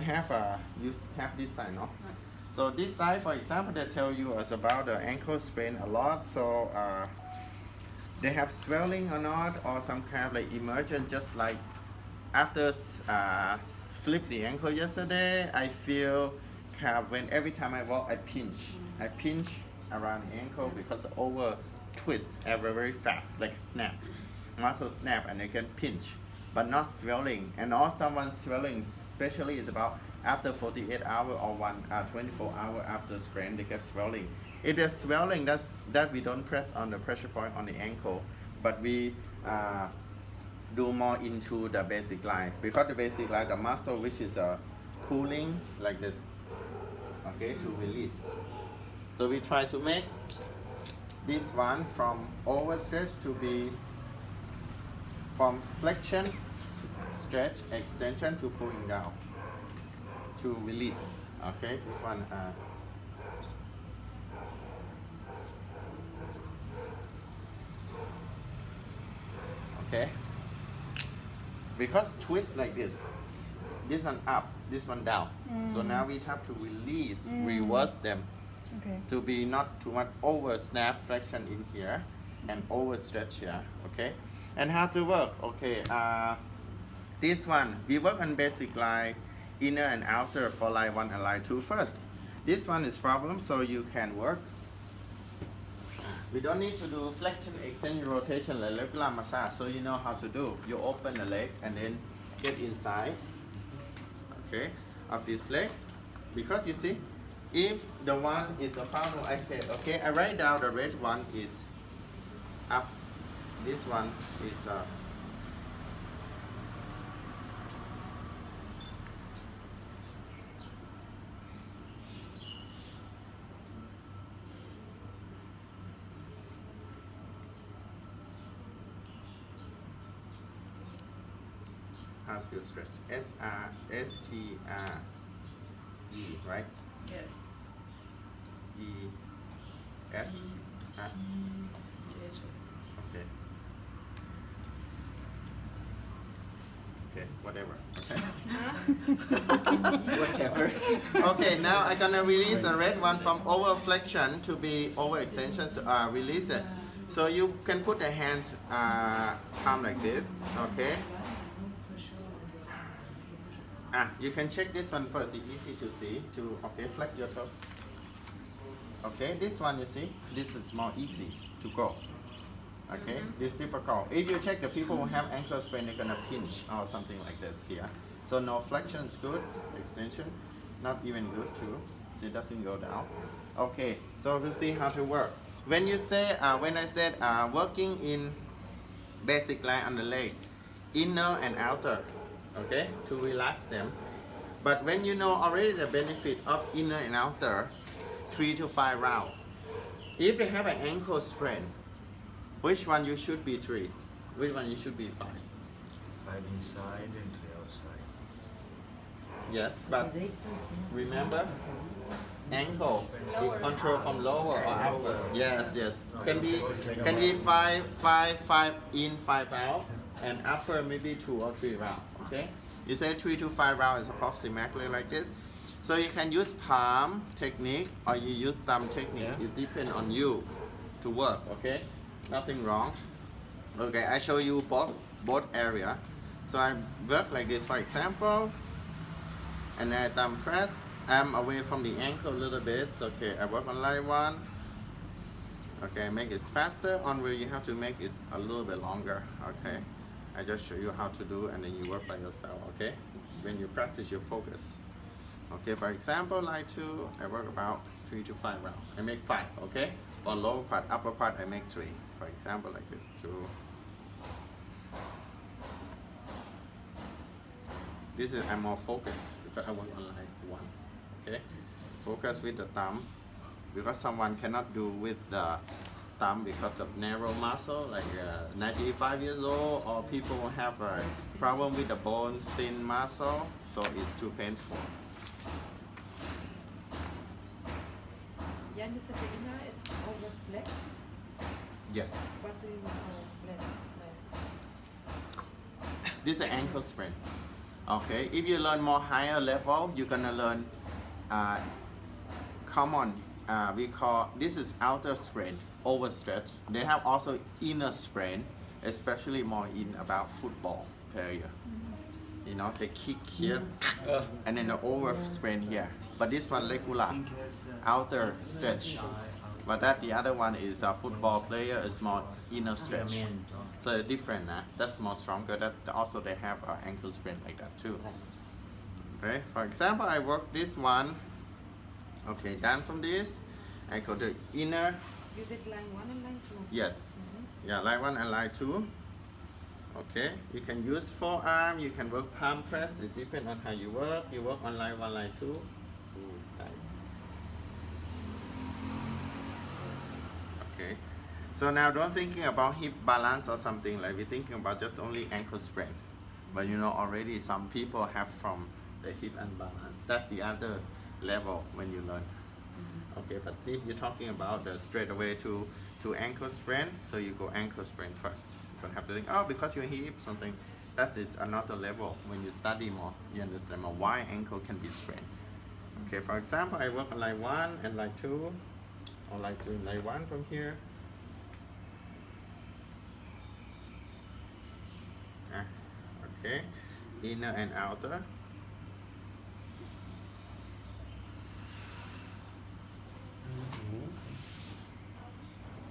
have you have this side, no? So this side, for example, they tell you is about the ankle sprain a lot. So they have swelling or not, or some kind of like emergent, just like after flip the ankle yesterday. I feel kind of when every time I walk, I pinch around the ankle because over twist ever very fast, like snap, muscle snap, and I can pinch, but not swelling. And all someone swelling, especially is about after 48 hour or 24 hour after sprain, they get swelling. If there's swelling, that we don't press on the pressure point on the ankle, but we do more into the basic line, because the basic line, the muscle which is pulling like this, okay, to release. So we try to make this one from overstretch to be from flexion, stretch, extension to pulling down to release. Okay, this one. Okay. Because twist like this one up, this one down. So now we have to release, reverse them, to be not too much over snap flexion in here and over stretch here. Okay, and how to work? Okay, this one we work on basic line, inner and outer for line 1 and line 2 first. This one is problem, so you can work. We don't need to do flexion, extension, rotation, like regular massage. So you know how to do. You open the leg and then get inside, okay, of this leg. Because you see, if the one is a problem, I said, okay, I write down the red one is up. This one is how spell stretch? S-R-S-T-R-E, right? Yes. E-S? Okay. Okay, whatever. Okay. Whatever. Okay, now I'm gonna release the red one from over flexion to be over extension. So, release it. So you can put the hands palm like this, okay? You can check this one first. It's easy to see. Okay, flex your toe. Okay, this one you see, this is more easy to go. Okay, this difficult. If you check the people who have ankle sprain, they're gonna pinch or something like this here. So no flexion is good. Extension, not even good too. So it doesn't go down. Okay, so we'll see how to work. When you say, when I said working in basic line on the leg, inner and outer, okay, to relax them. But when you know already the benefit of inner and outer, 3 to 5 rounds. If they have an ankle sprain, which one you should be 3? Which one you should be 5? 5 inside and 3 outside. Yes, but remember, ankle you control from lower or upper. Yes, yes. Can be 5 in, 5 out, and upper maybe 2 or 3 rounds. Okay, you say 3 to 5 rounds is approximately like this. So you can use palm technique or you use thumb technique. Yeah. It depends on you to work. Okay, nothing wrong. Okay, I show you both area. So I work like this, for example, and then I thumb press. I'm away from the ankle a little bit. So, okay, I work on line 1. Okay, make it faster. On where you have to make it a little bit longer. Okay, I just show you how to do, and then you work by yourself. Okay, when you practice, you focus. Okay, for example, line 2, I work about 3 to 5 rounds. I make 5. Okay, for lower part, upper part, I make 3. For example, like this. 2. This is I'm more focused because I work on line 1. Okay, focus with the thumb, because someone cannot do with the thumb because of narrow muscle, like 95 years old, or people who have a problem with the bone thin muscle, so it's too painful. Jan, you said the inner, it's over flex. Yes. What do you mean over flex? This is an ankle sprain. Okay, if you learn more higher level, you're gonna learn common. We call this is outer sprain, overstretch. They have also inner sprain, especially more in about football player. You know, they kick here and then the over sprain here. But this one regular, outer stretch. But that the other one is a football player is more inner stretch. So different, that's more stronger. That also they have ankle sprain like that too. Okay, for example, I work this one. Okay, done from this, I go to inner. You did line 1 and line 2? Yes. Yeah, line 1 and line 2. Okay, you can use forearm, you can work palm press, it depends on how you work. You work on line 1, line 2. Ooh, it's tight. Okay, so now don't thinking about hip balance or something, like we're thinking about just only ankle sprain. But you know already some people have from the hip unbalance. That's the other level when you learn. Okay, but if you're talking about the straight away to ankle sprain, so you go ankle sprain first. You don't have to think, oh, because your hip something. That's it, another level. When you study more, you understand more why ankle can be sprained. Okay, for example, I work on line 1 and line 2, or line 2 and line 1 from here. Okay, inner and outer.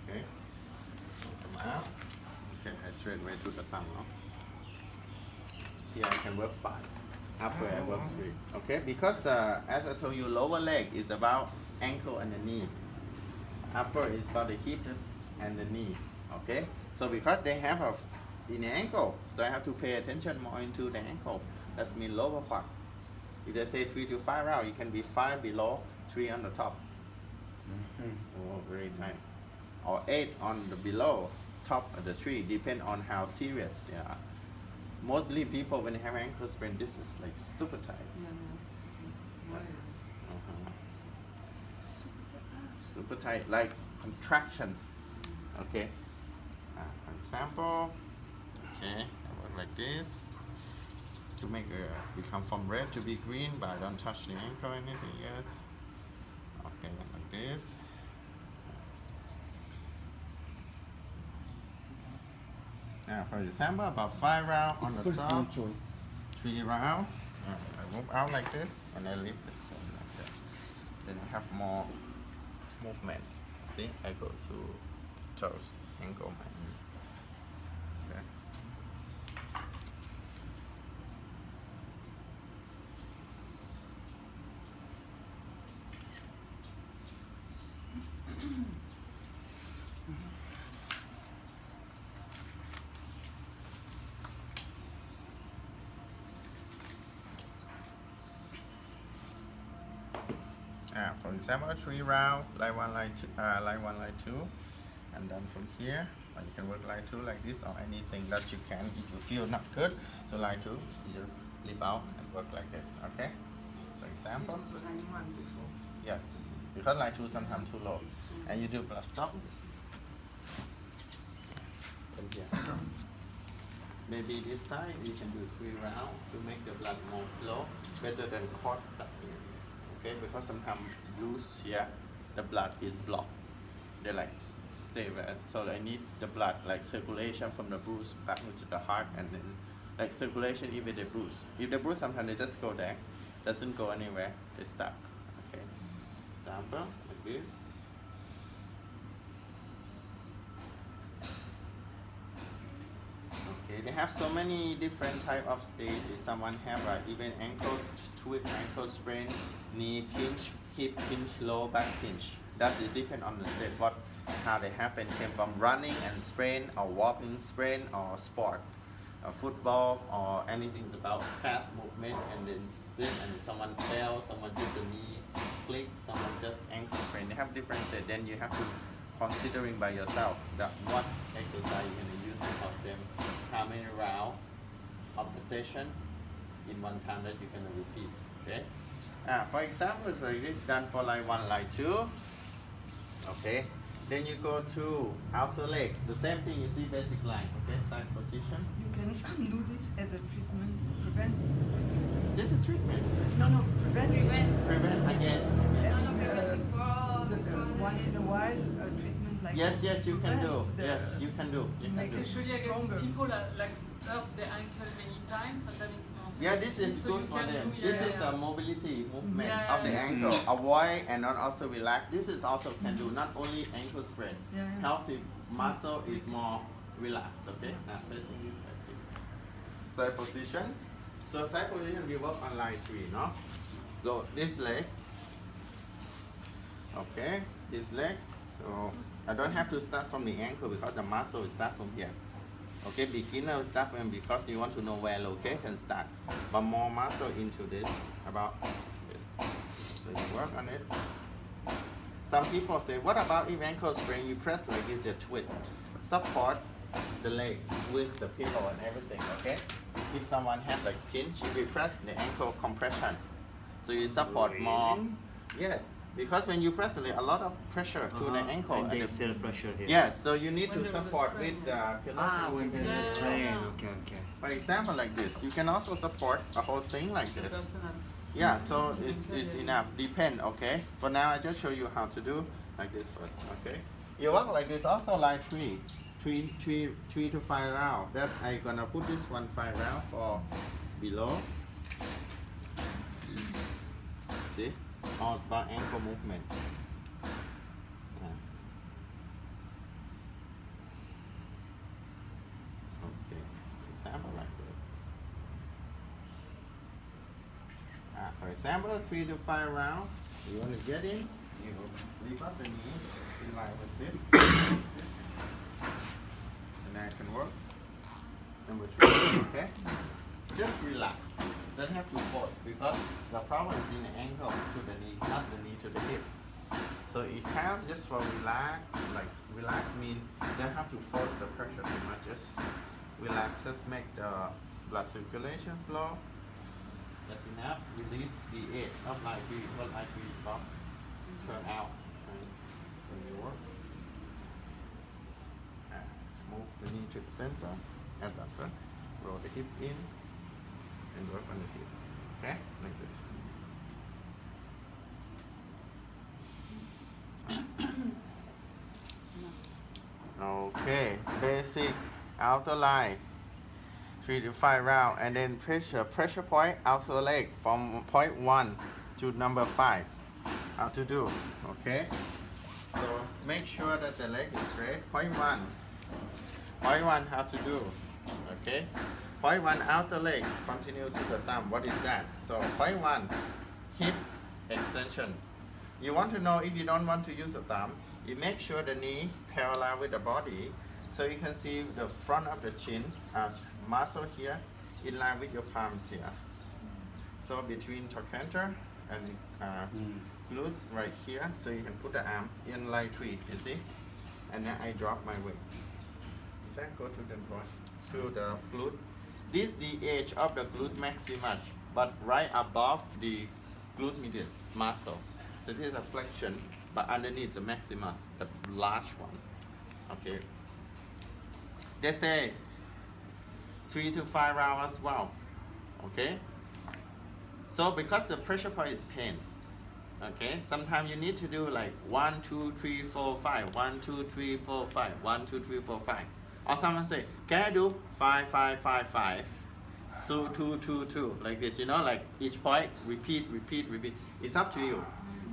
Okay, come out. Okay, I straight away to the thumb now. Here I can work 5. Upper I work 3. Okay, because as I told you, lower leg is about ankle and the knee. Upper is about the hip and the knee. Okay, so because they have a in the ankle, so I have to pay attention more into the ankle. That's mean lower part. If they say 3 to 5 rounds, you can be 5 below, 3 on the top. Oh, very tight. Or 8 on the below, top of the tree, depend on how serious they are. Mostly people when they have ankle sprain, this is like super tight. Super tight, like contraction. Okay. For example, okay, I work like this to make become from red to be green, but I don't touch the ankle or anything yet. Okay, like this. Now, for example, about 5 rounds on the top, choice. 3 rounds. I move out like this, and I leave this one like that. Then I have more movement. See, I go to toes, ankle, my knee. Okay. For example, 3 rounds, line 1, line 2, line 1, line 2, and then from here, you can work line 2 like this or anything that you can. If you feel not good, so line 2, you just leave out and work like this. Okay. For example, Line 1 before. yes, because line 2 sometimes too low, and you do plus stop. From here. Maybe this side you can do 3 rounds to make the blood more flow, better than cord stuck here. Okay, because sometimes loose here, the blood is blocked. They like stay there, so I need the blood like circulation from the bruise back into the heart, and then like circulation even the bruise. If the bruise sometimes they just go there, doesn't go anywhere, they stuck. Okay, example like this. Okay, they have so many different type of state. If someone have even ankle twist, ankle sprain, knee pinch, hip pinch, low back pinch. That's it depend on the state. What how they happen came from running and sprain, or walking sprain, or sport, football, or anything about fast movement and then spin and someone fell, someone did the knee click, someone just ankle sprain. They have different state. Then you have to considering by yourself that what exercise you're gonna use to help them, how many rounds of the session in one time that you're gonna repeat. Okay. For example, so this done for line 1, line 2. Okay. Then you go to outer leg. The same thing, you see basic line, okay? Side position. You can do this as a treatment, preventive. This is treatment. No, preventive. Prevent again. Once in a while, a treatment like Yes, this you can do. prevents the- Yes, you can do. You can Make do. it Usually, I guess stronger. if people like hurt their ankle many times, sometimes it's more Yeah, this sensitive, is so good you for can them. do- This yeah, is yeah. a mobility movement Yeah, of the yeah. ankle. Avoid and not also relax. This is also can do not only ankle sprain. Yeah, yeah. Healthy muscle is more relaxed. Okay, now facing this like this. Side position. So side position we work on line 3, no? So this leg. Okay, this leg. So I don't have to start from the ankle because the muscle will start from here. Okay, beginner will start from because you want to know where location start. But more muscle into this about this. So you work on it. Some people say, what about if ankle sprain? You press like this, you twist. Support the leg with the pillow and everything, okay? If someone has like pinch, you will press the ankle compression. So you support more. Really? Yes, because when you press a lot of pressure to the ankle. And they the- feel pressure here. Yes, so you need When to there is a support strain, with the pillow. Ah, when there is Yeah. strain. Okay, okay. For example, like this, you can also support a whole thing like The this. personal. Yeah, so Yeah, it's yeah. enough. Depend, okay? For now, I just show you how to do like this first, okay? You walk like this, also like three to 5 round. That I gonna put this one 5 round for below. See? All it's about ankle movement. Yeah. Okay, example like this. For example, 3 to 5 rounds. You want to get in, you lift up the knee in line with this. And then I can work. Number 3, okay? Just relax. Don't have to force because the problem is in the ankle to the knee, not the knee to the hip. So it counts just for relax. Like relax means don't have to force the pressure too much. Just relax. Just make the blood circulation flow. That's enough. Release the edge of line 3 because line 3 is stop. Turn out. Right? So you work. Move the knee to the center. Adductor. Roll the hip in. And work on the hip. Okay? Like this. Okay. Basic outer line. 3 to 5 round, and then pressure point outer leg from point 1 to number 5. How to do? Okay. So make sure that the leg is straight. Point 1. Point 1 how to do? Okay. Point 1 outer leg continue to the thumb. What is that? So point 1 hip extension. You want to know if you don't want to use the thumb, you make sure the knee parallel with the body, so you can see the front of the chin muscle here in line with your palms here. So between trochanter and glute right here, so you can put the arm in line 3, you see? And then I drop my weight. Is that go to the point? To the glute. This is the edge of the glute maximus, but right above the glute medius muscle. So this is a flexion, but underneath the maximus, the large one. Okay. They say 3 to 5 rounds as well. Okay. So because the pressure point is pain, okay, sometimes you need to do like 1, 2, 3, 4, 5, 1, 2, 3, 4, 5, 1, 2, 3, 4, 5. Or someone say, can I do 5, 5, 5, 5, 2, 2, 2, 2, like this, you know, like each point, repeat. It's up to you.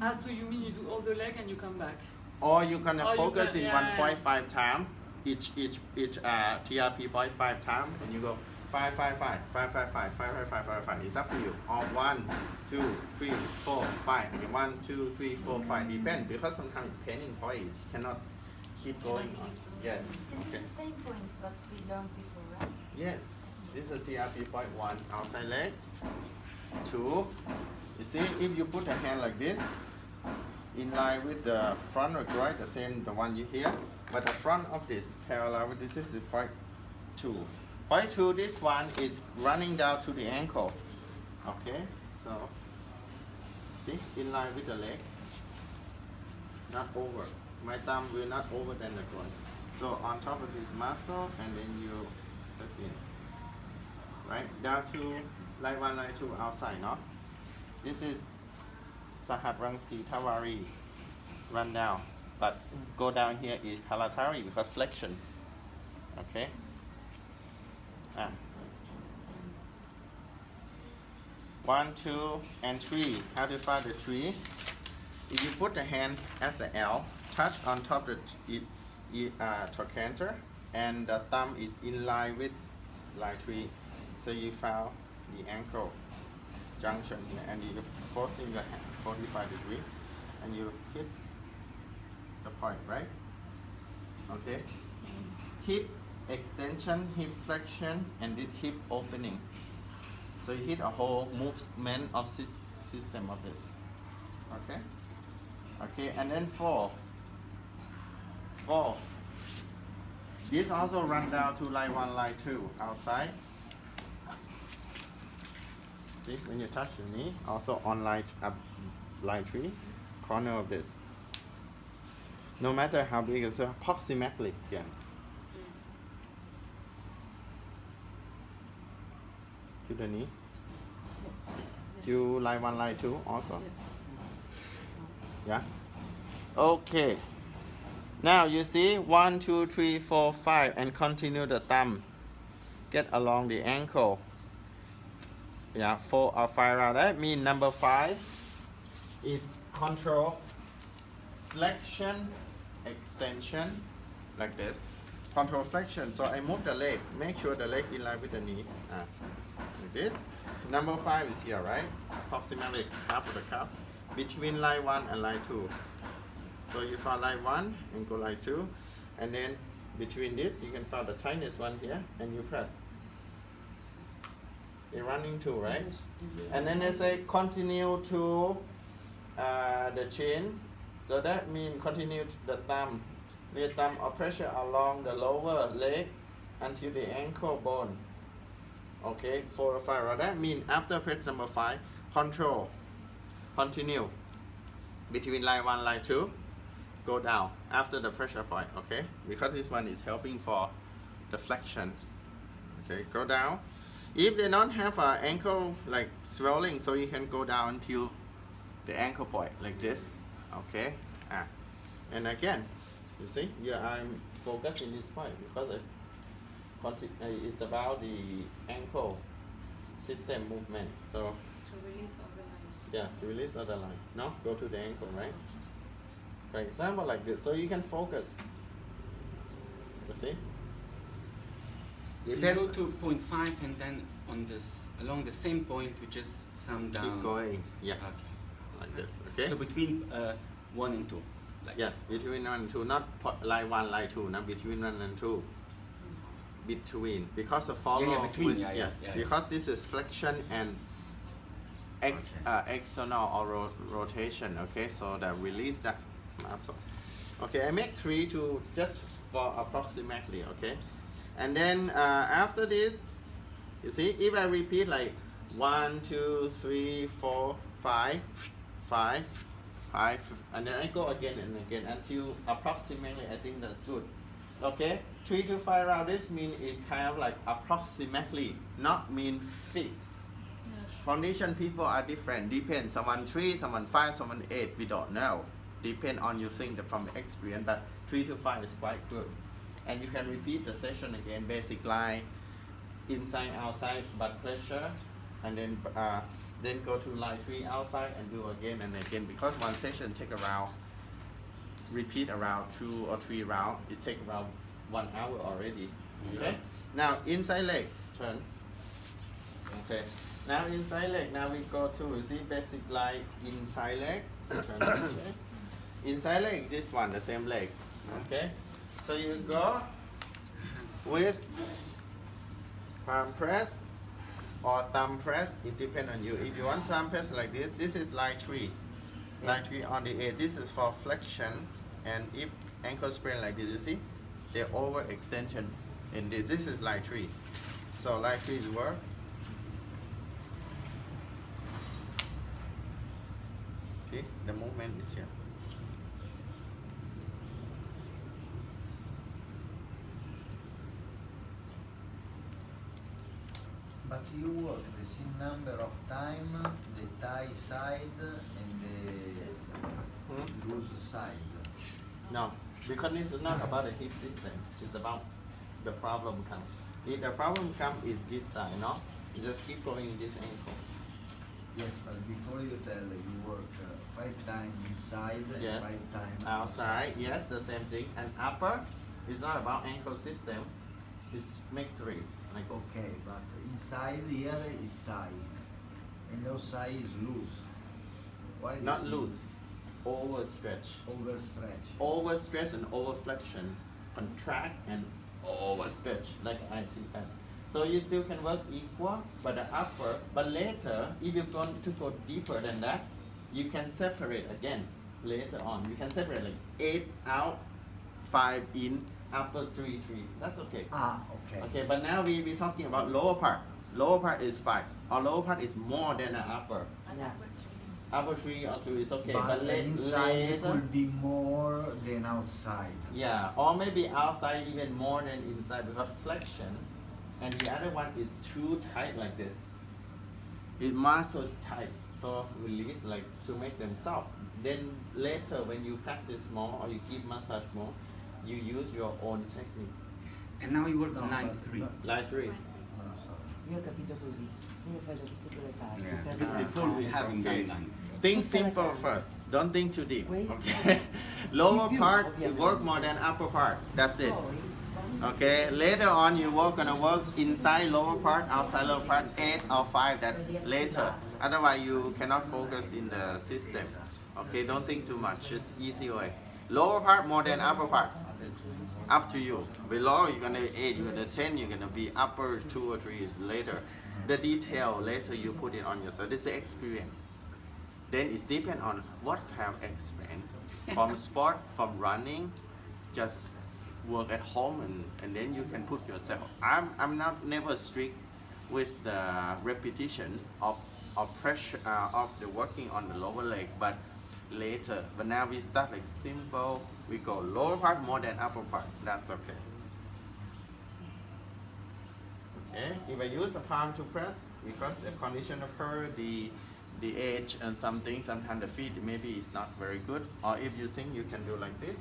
Ah, so you mean you do all the leg and you come back? Or you can Or you focus can- in yeah, 1.5 time, each TRP 0.5 time, and you go 5, 5, 5, 5, 5, 5, 5, 5, 5, 5, 5. It's up to you. Or 1, 2, 3, 4, 5. Again, 1, 2, 3, 4, 5. Depends, because sometimes it's paining points. You cannot keep going on. Yes. This Okay. is the same point what we learned before, right? Yes. This is TRP point 1, outside leg. 2. You see, if you put a hand like this, in line with the front of right, the same, the one you hear, but the front of this parallel with this is point 2. Point 2, this one is running down to the ankle. Okay, so see, in line with the leg, not over. My thumb will not over than the one. So on top of this muscle, and then you press in. Right? Down to line 1, line 2 outside, no? This is Sahabrangsi Tavari. Run down. But go down here is Kalatari because flexion. Okay? Ah. 1, 2, and 3. How to find the 3? If you put the hand as the L, touch on top of the trochanter, and the thumb is in line with line 3. So you found the ankle junction here, and you forcing your hand 45 degrees, and you hit the point, right? Okay. Hip extension, hip flexion, and this hip opening. So you hit a whole movement of system of this. Okay. Okay, and then 4. This also run down to line 1, line 2 outside. See, when you touch your knee, also on line 3, corner of this. No matter how big, it's approximately again. To the knee. To line 1, line 2 also. Yeah. Okay. Now you see 1, 2, 3, 4, 5, and continue the thumb. Get along the ankle. Yeah, 4 or 5 round. That means number 5 is control flexion, extension, like this. Control flexion. So I move the leg. Make sure the leg in line with the knee. Like this. Number 5 is here, right? Approximately half of the cup. Between line 1 and line 2. So you find line 1 and go line 2. And then between this, you can find the tiniest one here, and you press. You're running 2, right? And then they say continue to the chin. So that means continue the thumb. The thumb or pressure along the lower leg until the ankle bone. Okay, 4 or 5 round. That means after press number 5, control. Continue. Between line 1 line 2, go down after the pressure point, okay? Because this one is helping for the flexion. Okay, go down. If they don't have an ankle like swelling, so you can go down to the ankle point like this, okay? And again, you see, I'm focusing this point because it's about the ankle system movement. So To release of the line. yes, release of the line. No, go to the ankle, right? For example, like this, so you can focus. You see? So you go to 0.5 and then on this along the same point you just thumb down. Keep going. Yes. Like this. Okay. So between 1 and 2. Like Yes, between 1 and 2, not line 1, line 2, not between 1 and 2. Between, because the follow. Yeah, between, with, yeah, yes, yeah. because this is flexion and external or rotation. Okay, so that release that muscle. Okay, I make 3 to just for approximately. Okay, and then after this, you see, if I repeat like 1, 2, 3, 4, 5, 5, 5, and then I go again and again until approximately. I think that's good. Okay, 3 to 5 rounds. This means it kind of like approximately, not mean fixed. Condition people are different. Depends. Someone 3, someone 5, someone 8. We don't know. Depend on you think that from experience. But 3 to 5 is quite good. And you can repeat the session again. Basic line, inside, outside, butt pressure, and then go to line 3 outside and do again and again. Because one session take around, repeat around 2 or 3 rounds. It take around 1 hour already. Okay. Now inside leg, turn. Okay. Now inside leg, now we go to, you see, basic line inside leg. Turn this way. Inside leg, this one, the same leg. Okay? So you go with palm press or thumb press, it depends on you. If you want thumb press like this is line 3. Line 3 on the edge. This is for flexion, and if ankle sprain like this, you see, the overextension in this. This is line 3. So line 3 is work. See, the movement is here. But you work the same number of time, the Thai side and the loose side. No, because this is not about the hip system. It's about the problem come. If the problem come is this side, no? You just keep going in this ankle. Yes, but before you tell you work 5 times inside Yes. and 5 times Outside, yes, the same thing. And upper is not about ankle system. It's make 3. Like Okay, but inside here is Thai and outside is loose. Why not this loose, overstretch. overstretch? Overstretch and overflexion. Contract and overstretch like IT band. So you still can work equal, but the upper, but later, if you want to go deeper than that, you can separate again later on. You can separate like 8 out, 5 in, upper 3, 3. That's okay. Ah, okay. Okay, but now we're talking about lower part. Lower part is 5. Or lower part is more than the upper. And Yeah. upper 3. Upper 3 or 2 is okay, But but inside later, could be more than outside. yeah, or maybe outside even more than inside because flexion, and the other one is too tight like this. It muscles tight, so release like to make them soft. Then later when you practice more or you give massage more, you use your own technique. And now you work on No, line but 3. no. Line 3. No, sorry. Io ho capito così, io fai tutte le tappe. Yeah. per Because la- before we haven't Okay. done line. Think simple first. Don't think too deep. Questo. Okay. Lower Di più, part ovviamente. work more than upper part. That's it. Poi, quando- Okay, later on you gonna work inside lower part, outside lower part, 8 or 5 that later. Otherwise you cannot focus in the system. Okay, don't think too much, it's easy way. Lower part more than upper part. Up to you. Below you're gonna be 8, you're gonna 10, you're gonna be upper 2 or 3 later. The detail later you put it on yourself. This is experience. Then it depends on what kind of experience. From sport, from running, just work at home and then you can put yourself. I'm not never strict with the repetition of pressure of the working on the lower leg, but later. But now we start like simple. We go lower part more than upper part. That's okay. Okay. If I use the palm to press, because the condition of her, the age and something, sometimes the feet maybe is not very good. Or if you think you can do like this.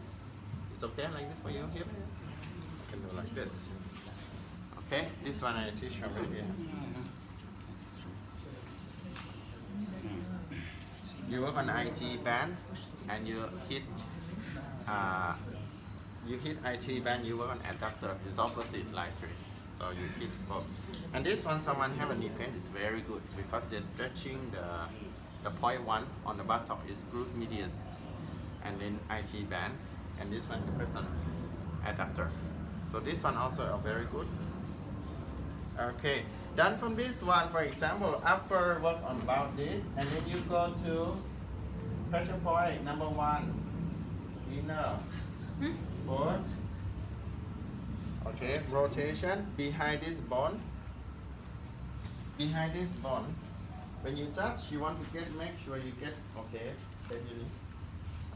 It's okay like this for you here? You can do like this. Okay, this one I teach already. You work on IT band and you hit IT band, you work on adductor. It's opposite line 3. So you hit both. And this one someone have a knee pain is very good because they're stretching the point 1 on the buttock is glute medius and then IT band. And this one the person adductor. So this one also are very good. Okay, done from this one, for example, upper work on about this, and then you go to pressure point number 1, inner, foot. Okay, rotation behind this bone. Behind this bone, when you touch, you want to make sure you get okay. Then you,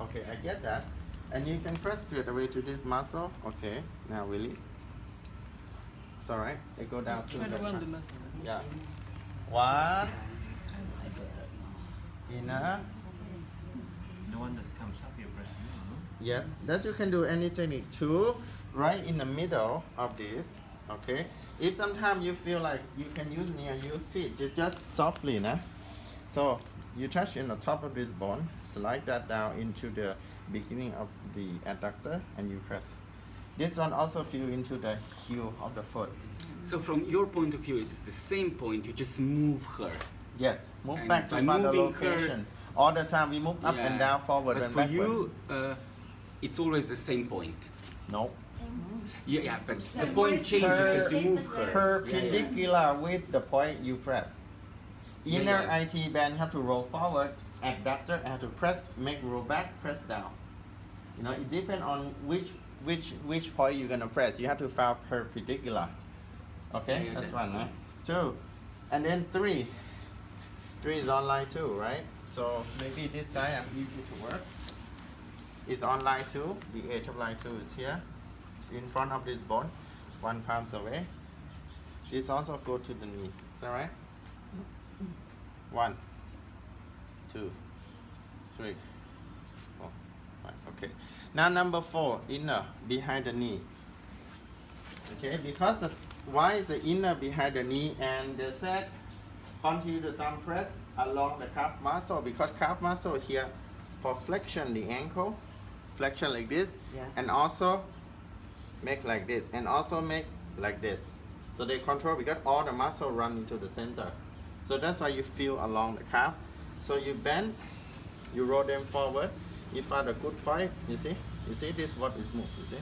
okay, I get that. And you can press straight away to this muscle. Okay, now release. It's alright. They go down to Trying to the run the muscle. yeah. 1 inner. The one that comes up, you're pressing it, no? Yes, that you can do any technique too. Right in the middle of this. Okay. If sometimes you feel like you can use knee or use feet, just softly, nah. So you touch in the top of this bone, slide that down into the beginning of the adductor, and you press. This one also feel into the heel of the foot. So from your point of view, it's the same point, you just move her. Yes, move And back to by find the moving her- location. All the time we move up and Yeah. down, forward But and for backward. you, it's always the same point. No. Yeah, yeah, but the Same point point. changes as you move her. Perpendicular with the point you press. Yeah, Inner yeah. IT band have to roll forward, adductor have to press, make roll back, press down. You know, it depends on which point you're gonna press. You have to file perpendicular. Okay, Yeah, that's that's one, right. right? 2, and then 3. 3 is on line 2, right? So maybe this side I'm easy to work. It's on line 2. The edge of line 2 is here. It's in front of this bone, 1 palm away. This also go to the knee. Is that right? 1, 2, 3, 4, 5. Okay. Now number 4, inner behind the knee. Okay, because why is the inner behind the knee and the set continue the thumb press along the calf muscle, because calf muscle here for flexion the ankle, flexion like this, Yeah. and also make like this, and also make like this. So they control because all the muscle run into the center. So that's why you feel along the calf. So you bend, you roll them forward. You find a good point. You see this what is moved. You see,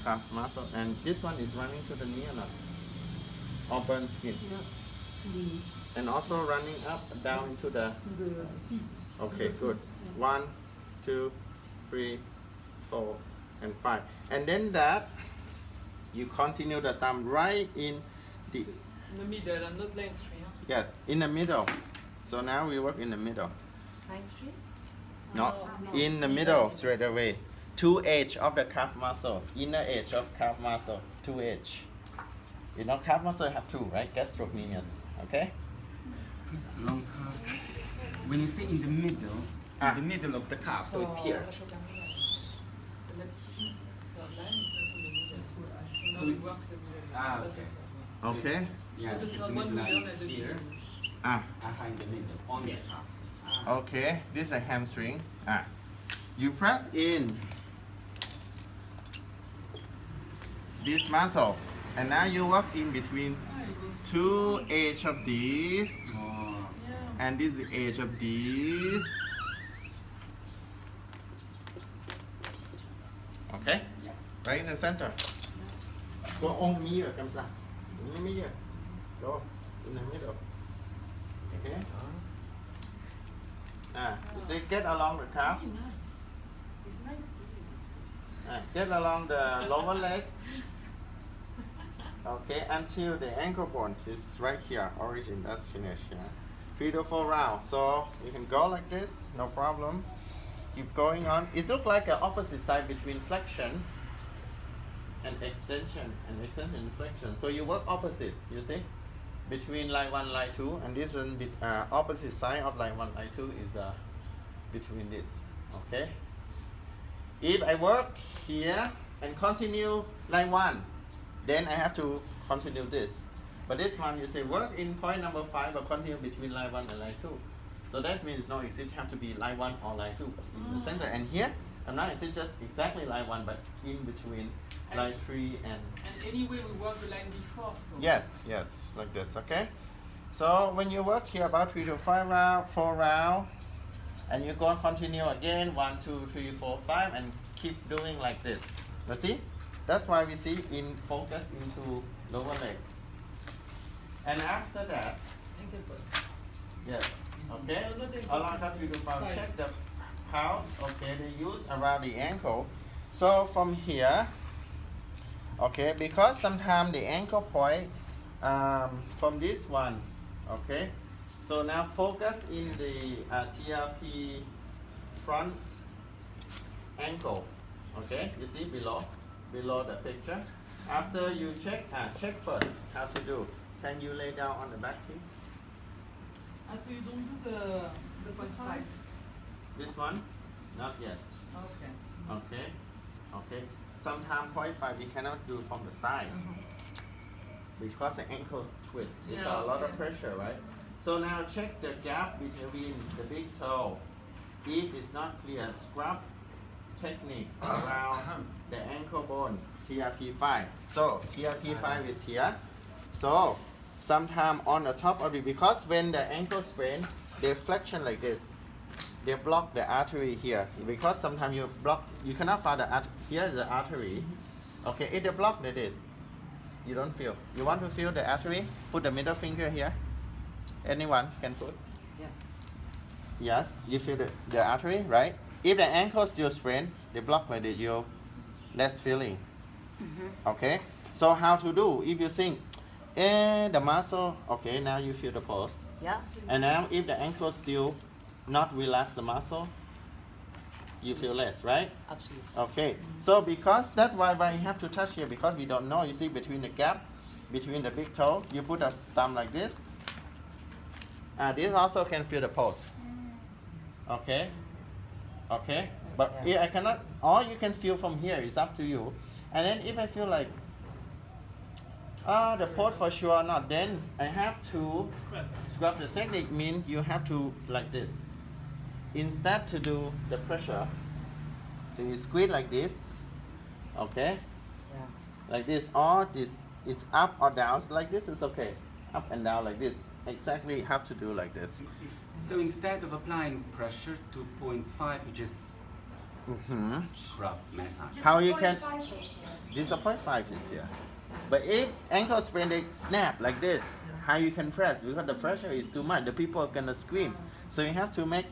calf muscle, and this one is running to the knee or not? Or burn skin, Yeah. To the, and also running up down into the. to the feet. Okay, good. 1, 2, 3, 4, and 5. And then that you continue the thumb right in the In the middle and not line 3. Huh? yes, in the middle. So now we work in the middle. Line 3? No, no. in the middle straight away. 2 edge of the calf muscle, inner edge of calf muscle, 2 edge. You know calf muscle have 2, right? Gastrocnemius. Okay. Press along calf. When you say in the middle, in the middle of the calf, so it's here. So it's okay. So Okay. it's- yeah, But because it's the not one midline middle is and the here. Ah. In the middle, on the calf. Okay. This is a hamstring. Ah. You press in this muscle, and now you work in between 2 edge of this. Oh. And this is the edge of this. Okay? Yeah. Right in the center. Go on the mirror, come on. In the mirror. Go in the middle. Okay? You see, get along the calf. Very nice. It's nice to use. Get along the lower leg. Okay, until the ankle bone is right here. Origin, that's finished. Yeah. 3 to 4 rounds. So you can go like this, no problem. Keep going on. It looks like an opposite side between flexion and extension, and flexion. So you work opposite, you see, between line 1, line 2, and this one, opposite side of line 1, line 2 is the between this. Okay. If I work here and continue line 1, then I have to continue this. But this one, you say work in point number 5, but continue between line 1 and line 2. So that means no exit have to be line 1 or line 2 in the center. And here, I'm not exit just exactly line 1, but in between line 3 and. And anyway, we work the line before. So. Yes, like this, okay? So when you work here about 3 to 5 round, 4 round, and you go continue again, 1, 2, 3, 4, 5, and keep doing like this. You see? That's why we see in focus into lower leg. And after that, Ankle point. yes, okay? No, not ankle. Along top 3 to 5, 5. check the pulse, okay, they use around the ankle. So from here, okay, because sometimes the ankle point from this one, okay? So now focus in the TRP front ankle, okay? You see below the picture. After you check first how to do. Can you lay down on the back, please? So you don't do the point 5? This one? Not yet. Okay. Okay. Sometimes 0.5 we cannot do from the side because the ankles twist. You Yeah, got a lot of okay. pressure, right? So now check the gap between the big toe. If it's not clear, scrub technique around the ankle bone, TRP5. So TRP5 is here. So sometime on the top of it, because when the ankle sprain, they flexion like this. They block the artery here because sometimes you cannot find the artery. Here is the artery. Okay, if they block like this, you don't feel. You want to feel the artery? Put the middle finger here. Anyone can put. Yeah. Yes, you feel the artery, right? If the ankle still sprain, they block like this, you less feeling. Okay, so how to do? If you think, the muscle, okay, now you feel the pulse. Yeah. And now if the ankle still not relax the muscle, you feel less, right? Absolutely. Okay, so because that's why you have to touch here, because we don't know, you see between the gap, between the big toe. You put a thumb like this. This also can feel the pulse. Okay. Okay. But if I cannot, or you can feel from here. It's up to you. And then if I feel like, the pulse for sure not, then I have to scrub. The technique means you have to like this. Instead to do the pressure, so you squeeze like this. Okay. Yeah. Like this, or this is up or down. So like this is okay. Up and down like this. Exactly have to do like this. So instead of applying pressure to 0.5, you just scrub, massage. How you can? 0.5 is here. This is a 0.5 is here. But if ankle sprain they snap like this, how you can press? Because the pressure is too much. The people are gonna scream. So you have to make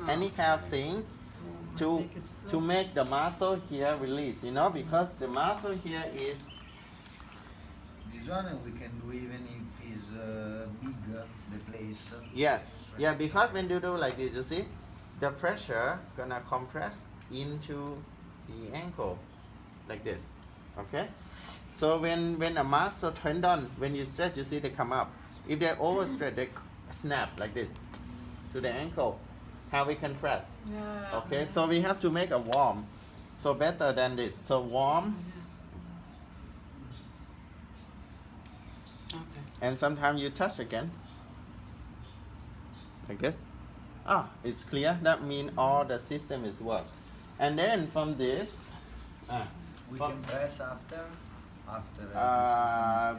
any kind of thing to make the muscle here release. You know, because the muscle here is. This one we can do even if it's big, the place. Yes. Yeah, because when you do like this, you see, the pressure gonna compress into the ankle, like this. Okay. So when a muscle tendon, when you stretch, you see they come up. If they overstretch, they snap like this to the ankle. How we can press? Yeah. Okay. So we have to make a warm. So better than this. So warm. Okay. And sometimes you touch again. Like this. It's clear. That means all the system is work. And then from this, We from- can press after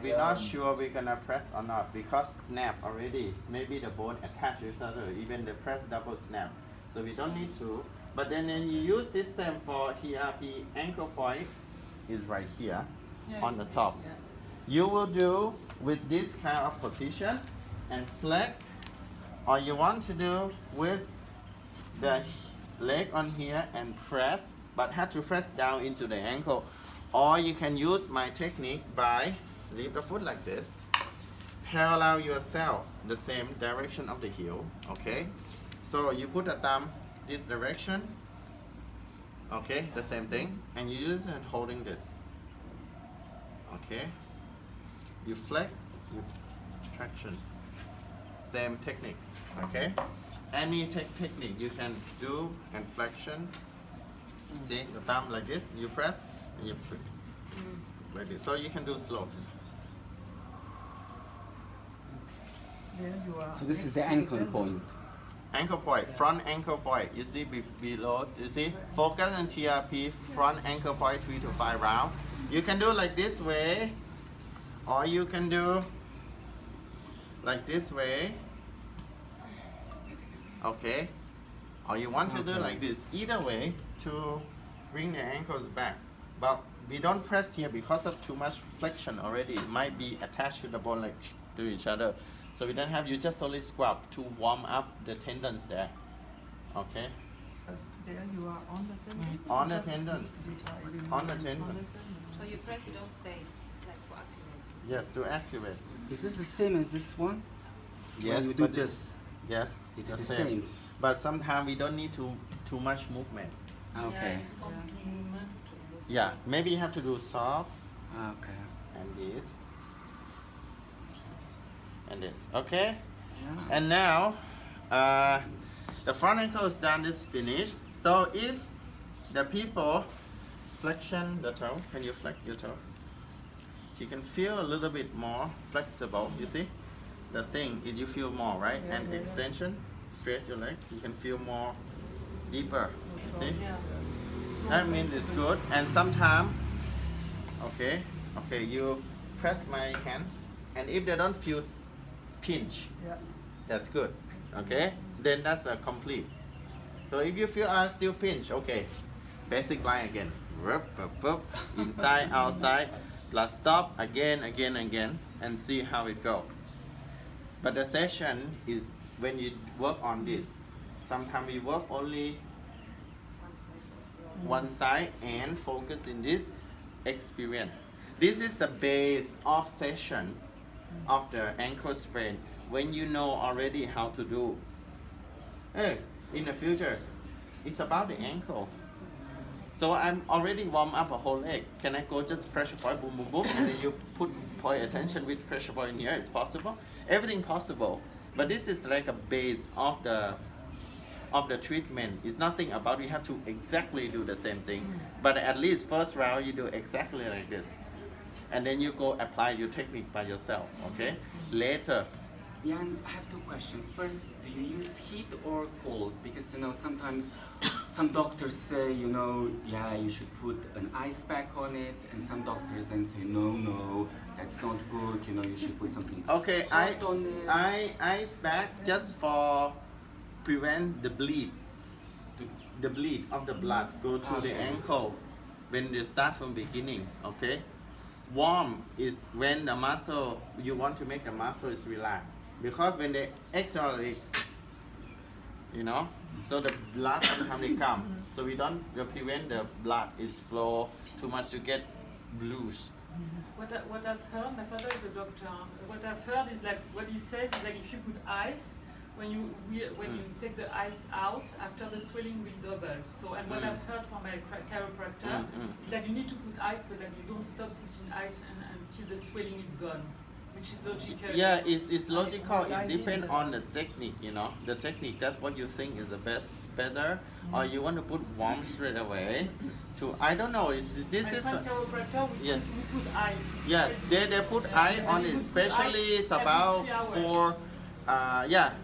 we're not sure we're gonna press or not because snap already. Maybe the bone attach to each other. Even the press double snap. So we don't need to. But then you use system for TRP ankle point is right here on the top. Yeah. You will do with this kind of position and flex, or you want to do with the leg on here and press, but have to press down into the ankle. Or you can use my technique by leave the foot like this, parallel yourself the same direction of the heel. Okay, so you put the thumb this direction. Okay, the same thing, and you use it holding this. Okay, you flex, you traction, same technique. Okay, any technique you can do and flexion. See the thumb like this, you press and you put like this. So you can do slow. There you are. So this is next the to ankle elbow. point. Ankle point, front ankle point. You see below. You see, focus on TRP, front ankle point 3 to 5 rounds. You can do like this way, or you can do like this way. Okay, or you want to do like this. Either way to bring the ankles back. But we don't press here because of too much flexion already. It might be attached to the bone like to each other. So we don't have, you just only scrub to warm up the tendons there. Okay? There you are on the tendon. On the Just tendon. beside- On the tendon. So you press, you don't stay. It's like for activate. Yes, to activate. Is this the same as this one? Yes, When you do but this. Yes, Is the it the same. same? But sometimes we don't need too much movement. Okay. Yeah, maybe you have to do soft Okay. and this and this. Okay? Yeah. And now, the front ankle is done, is finished. So if the people flexion the toe, can you flex your toes? You can feel a little bit more flexible, you see? The thing is you feel more, right? Yeah, And yeah, yeah. extension, straight your leg, you can feel more deeper, you see? Yeah. That means it's good. And sometimes, okay, you press my hand, and if they don't feel pinch, Yeah. that's good. Okay, then that's a complete. So if you feel still pinch, okay, basic line again. Rup, rup, rup, inside, outside, plus stop again, and see how it goes. But the session is when you work on this. Sometimes we work only one side and focus in this experience. This is the base of session of the ankle sprain when you know already how to do. Hey, in the future, it's about the ankle. So I'm already warm up a whole leg. Can I go just pressure point, boom, boom, boom, and then you point attention with pressure point here, it's possible. Everything possible. But this is like a base of the treatment. It's nothing about you have to exactly do the same thing. But at least first round you do exactly like this. And then you go apply your technique by yourself, okay? Later. Yeah, and I have two questions. First, do you use heat or cold? Because sometimes some doctors say, yeah, you should put an ice pack on it, and some doctors then say, no, that's not good. You should put something Okay, hot on it. ice pack just for prevent the bleed. The bleed of the blood go to the ankle when they start from beginning, okay? Warm is when the muscle, you want to make the muscle is relaxed. Because when they accelerate, so the blood sometimes they come. So we prevent the blood is flow too much to get blues. What I've heard, my father is a doctor. What I've heard is like what he says is like if you put ice, when you take the ice out, after the swelling will double. So and what I've heard from my chiropractor is that you need to put ice, but that you don't stop putting ice until the swelling is gone, which is logical. Yeah, it's logical. It depends on the technique, The technique, that's what you think is the better, or you want to put warm straight away. I don't know. This my is. friend chiropractor, Yes. we put ice. Yes, they put ice on it, especially it's about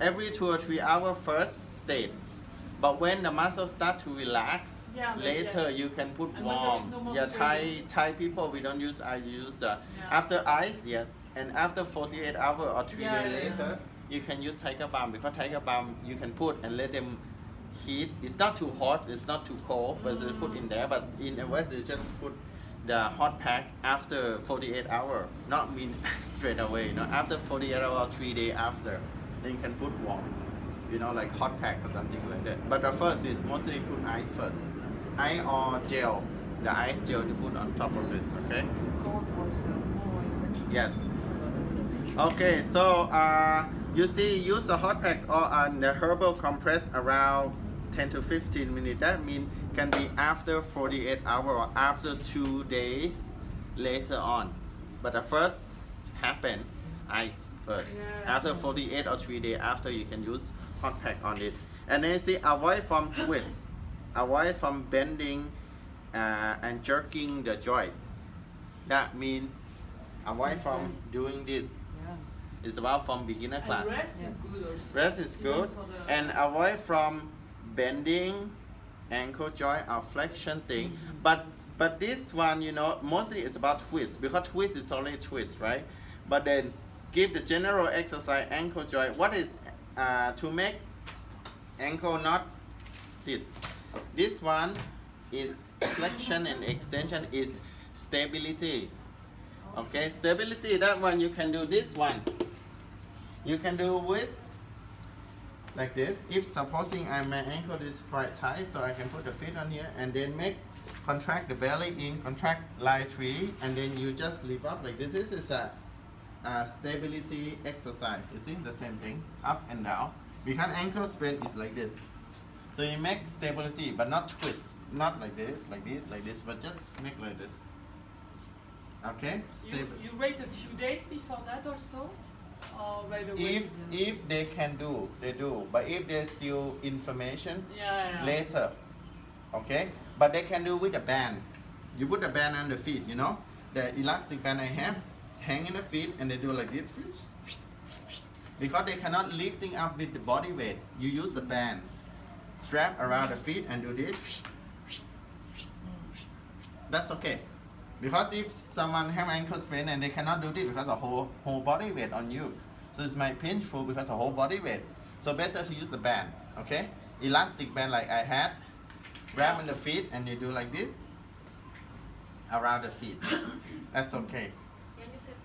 every 2 or 3 hours first state. But when the muscle start to relax, later you can put And when there is warm. no more Thai people we don't use ice. You use after ice, yes, and after 48 hours or 3 days later, you can use tiger balm, because tiger balm you can put and let them heat. It's not too hot, it's not too cold, but they put in there. But in the West, you just put the hot pack after 48 hours, not mean straight away. After 48 hours or 3 days after, then you can put warm, like hot pack or something like that. But the first is mostly put ice first, ice or gel. The ice gel you put on top of this, okay? Cold was more effective. Yes. Okay, so you see, use a hot pack or the herbal compress around 10 to 15 minutes. That means can be after 48 hours or after 2 days later on. But the first happen ice first. After 48 or 3 days after, you can use hot pack on it. And then see, avoid from twist, avoid from bending and jerking the joint. That means avoid from doing this. It's about from beginner class. And rest is good also. Rest is good, and avoid from bending ankle joint or flexion thing. But this one, mostly it's about twist, because twist is only twist, right? But then give the general exercise ankle joint. What is to make ankle not this? This one is flexion and extension is stability. Okay, stability, that one you can do this one. You can do with like this. If supposing my ankle is quite tight, so I can put the feet on here and then contract the belly in, contract line 3, and then you just lift up like this. This is a stability exercise. You see the same thing, up and down. Because ankle sprain is like this. So you make stability, but not twist. Not like this, but just make like this. Okay? You wait a few days before that also? Or right away? If they can do, they do. But if there's still inflammation, later. Okay? But they can do with a band. You put a band on the feet, the elastic band I have, hang in the feet, and they do like this. Because they cannot lifting up with the body weight, you use the band. Strap around the feet and do this. That's okay. Because if someone have ankle sprain and they cannot do this because the whole body weight on you, so it's might painful because the whole body weight. So better to use the band, okay? Elastic band like I had, grab on the feet and you do like this around the feet. That's okay. When you said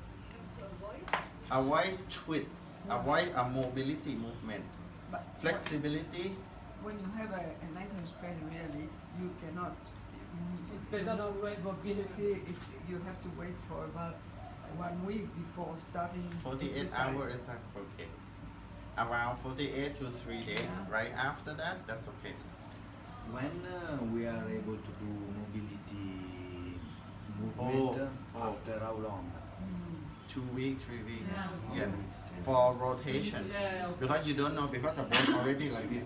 to avoid? Avoid twists, avoid a mobility movement, But flexibility. when you have an ankle sprain, really, you cannot. It's better to rest. Mobility, you have to wait for about 1 week before starting 48 exercise. hours is okay. Around 48 to 3 days. Right after that, that's okay. When we are able to do mobility movement, after how long? 2 weeks, 3 weeks. Yeah. Yes, for rotation. Yeah. Because you don't know, because the bone already like this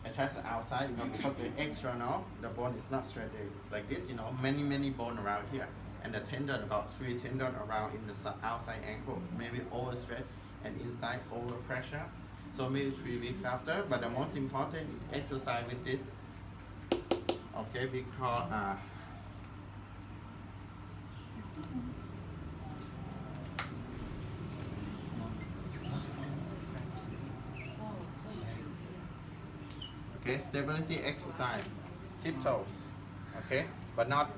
attached outside, you know, because the external, the bone is not straight like this, you know, many bone around here, and the tendon, about 3 tendon around in the outside ankle, maybe overstretched and inside over pressure. So maybe 3 weeks after, but the most important exercise with this, okay, because okay, stability exercise, tiptoes, okay, but not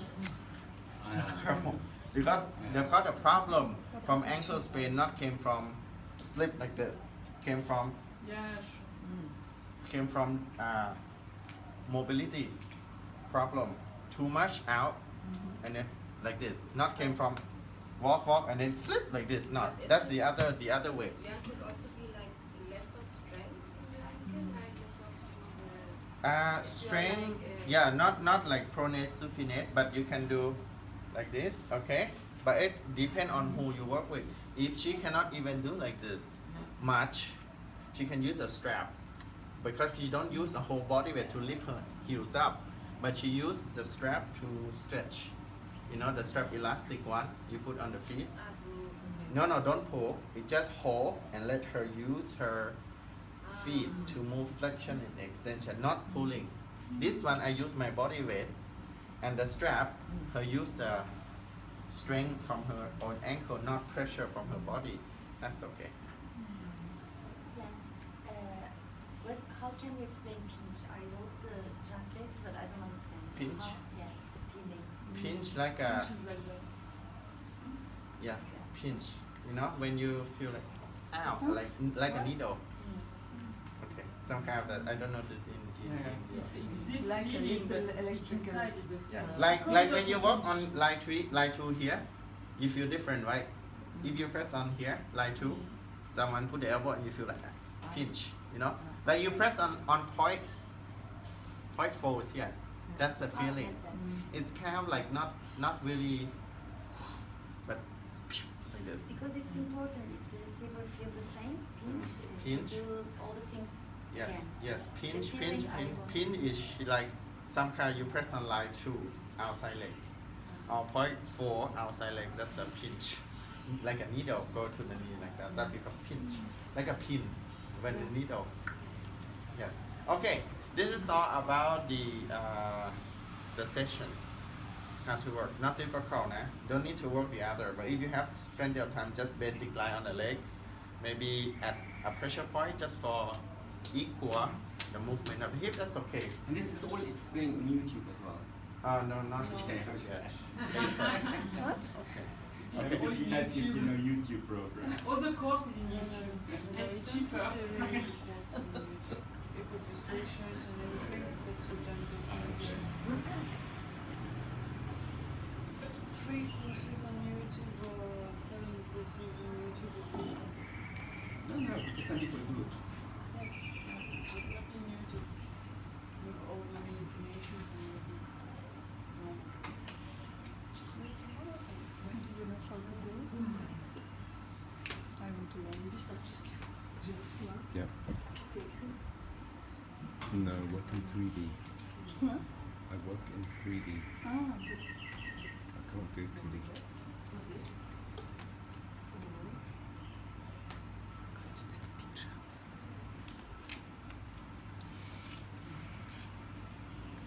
because the problem from ankle sprain not came from slip like this, came from Yeah, mobility problem, too much out and then like this, not came from walk and then slip like this, not, that's the other way. Yeah, it could also be like less of strength in the ankle, like less of strength. Strength, yeah, not like pronate supinate, but you can do like this, okay, but it depends on who you work with. If she cannot even do like this much, she can use a strap, because she don't use the whole body weight to lift her heels up, but she use the strap to stretch, you know, the strap elastic one you put on the feet. No, don't pull, it just hold and let her use her feet to move flexion and extension, not pulling. This one I use my body weight, and the strap, her use the strength from her own ankle, not pressure from her body. That's okay. Yeah. How can you explain pinch? I wrote the translator, but I don't understand. Pinch? Yeah, the feeling. Pinch like a, she's like that. yeah, pinch. You know, when you feel like, ow, like a needle. Okay, some kind of that, I don't know the It's this Like a feeling, little but it's electrical- inside this. yeah, like when you work on line 3, line 2 here, you feel different, right? If you press on here, line 2, someone put the elbow and you feel like that, pinch, you know? Like you press on point 4 is here, that's the feeling. It's kind of like not really, but like this. Because it's important if the receiver feel the same pinch. Pinch. Do all the things. Yes, again. yes, pinch, The pinch, feeling I pinch, want. pinch is like some kind you press on line 2, outside leg, or point 4, outside leg, that's the pinch. Like a needle, go to the knee like that, that becomes pinch. Like a pin, when the needle. Yes, okay, this is all about the session, how to work, not difficult, nah? Don't need to work the other, but if you have plenty of time, just basic lie on the leg, maybe at a pressure point just for equal the movement of the hip, that's okay. And this is all explained on YouTube as well. No, not Okay, yet. I was Later. What? Okay. Okay. Because he has his, YouTube program. All the courses in YouTube, and it's cheaper. Free courses on YouTube or selling courses on YouTube, it's No, because some people do it. not on YouTube. With all the information and everything. When do you know how to do it? I want to learn this stuff. Just give. Yeah. No, work in 3D. Huh? I work in 3D. Ah, good. I can't do 2D.